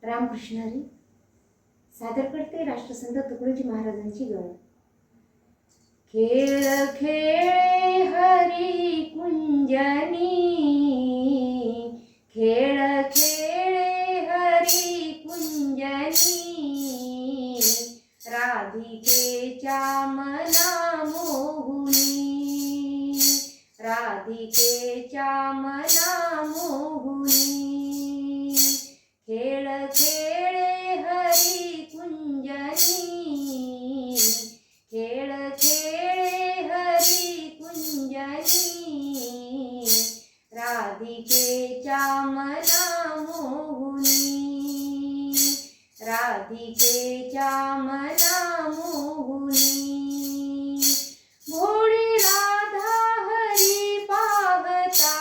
रामकृष्ण हरी सादर करते राष्ट्रसंत तुकडोजी महाराजांची गळ. खेळ खेळे हरी कुंजनी, खेळ खेळे हरी कुंजनी, राधिकेच्या मना मोहुनी, राधिकेच्या मना मोहुनी. खेळ खेळे हरी कुंजनी, खेळ खेळे हरी कुंजनी, राधिकेच्या मना मोहुनी, राधिकेच्या मना मोहुनी. भोळी राधा हरी पाहता,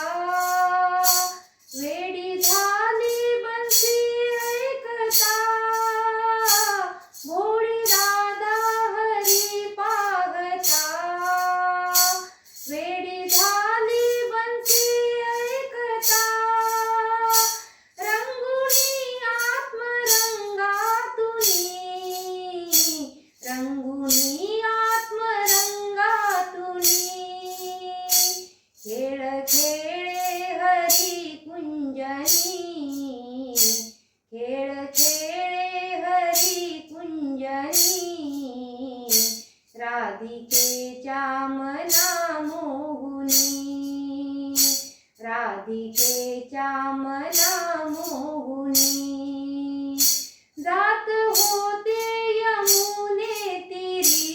वेडी झाली बंसी ऐकता. भोळी राधा हरी पाहता, वेडी झाली बंसी ऐकता. रंगुनी आत्मरंगातुनी, रंगुनी आत्मरंगातुनी. खेळ खेळे हरी कुंजनी, खेळ खेळे हरी कुंजनी, राधिकेच्या मना मोहुनी, राधिकेच्या मना मोहुनी. जात होते यमुने तीरी,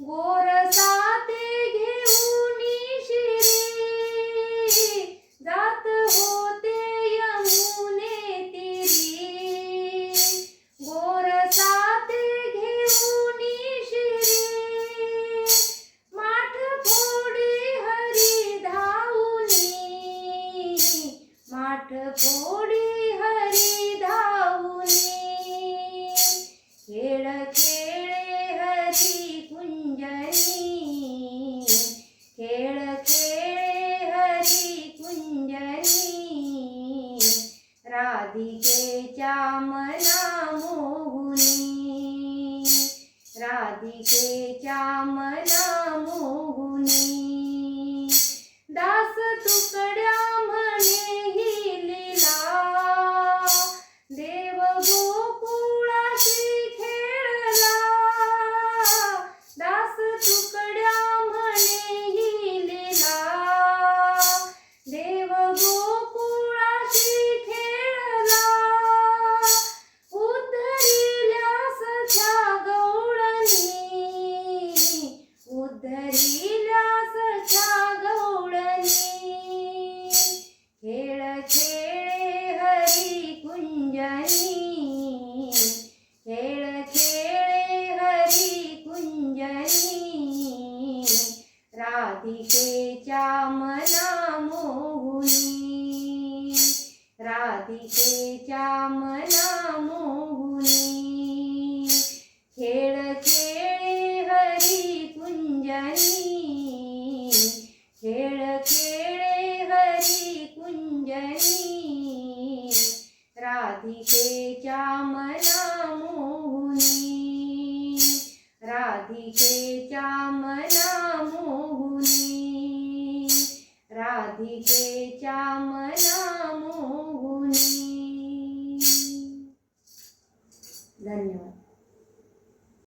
गोरसाते घेऊनी शिरी. जात होते यमुने तीरी, गोरसाते घेऊनी शिरी. माठ फोडी हरी धावुनी, माठ फोडी हरी धावुनी. खेळ खेळे हरी कुंजनी, खेळ खेळे हरी कुंजनी, राधिकेच्या मना मोहुनी, राधिकेच्या मना मोहुनी. दास तुकड्या म्हणे ही लीला, देव गोकुळाशी खेळला. दास तुकड्या म्हणे ही लीला, देव गोकुळाशी खेळला. उद्धरिल्यास छ्या गवळणी, उद्धरिल्यास छ्या गवळणी. खेळ खेळे हरी कुंजनी, खेळ खेळे हरी कुंजनी, राधिकेच्या मना मोहुनी, राधिकेच्या मना मोहुनी. खेळ खेळे हरी कुंजनी, खेळ खेळे हरी कुंजनी, राधिकेच्या मना मोहुनी, राधिकेच्या मना मोहुनी, राधिकेच्या मना मोहुनी. धन्यवाद.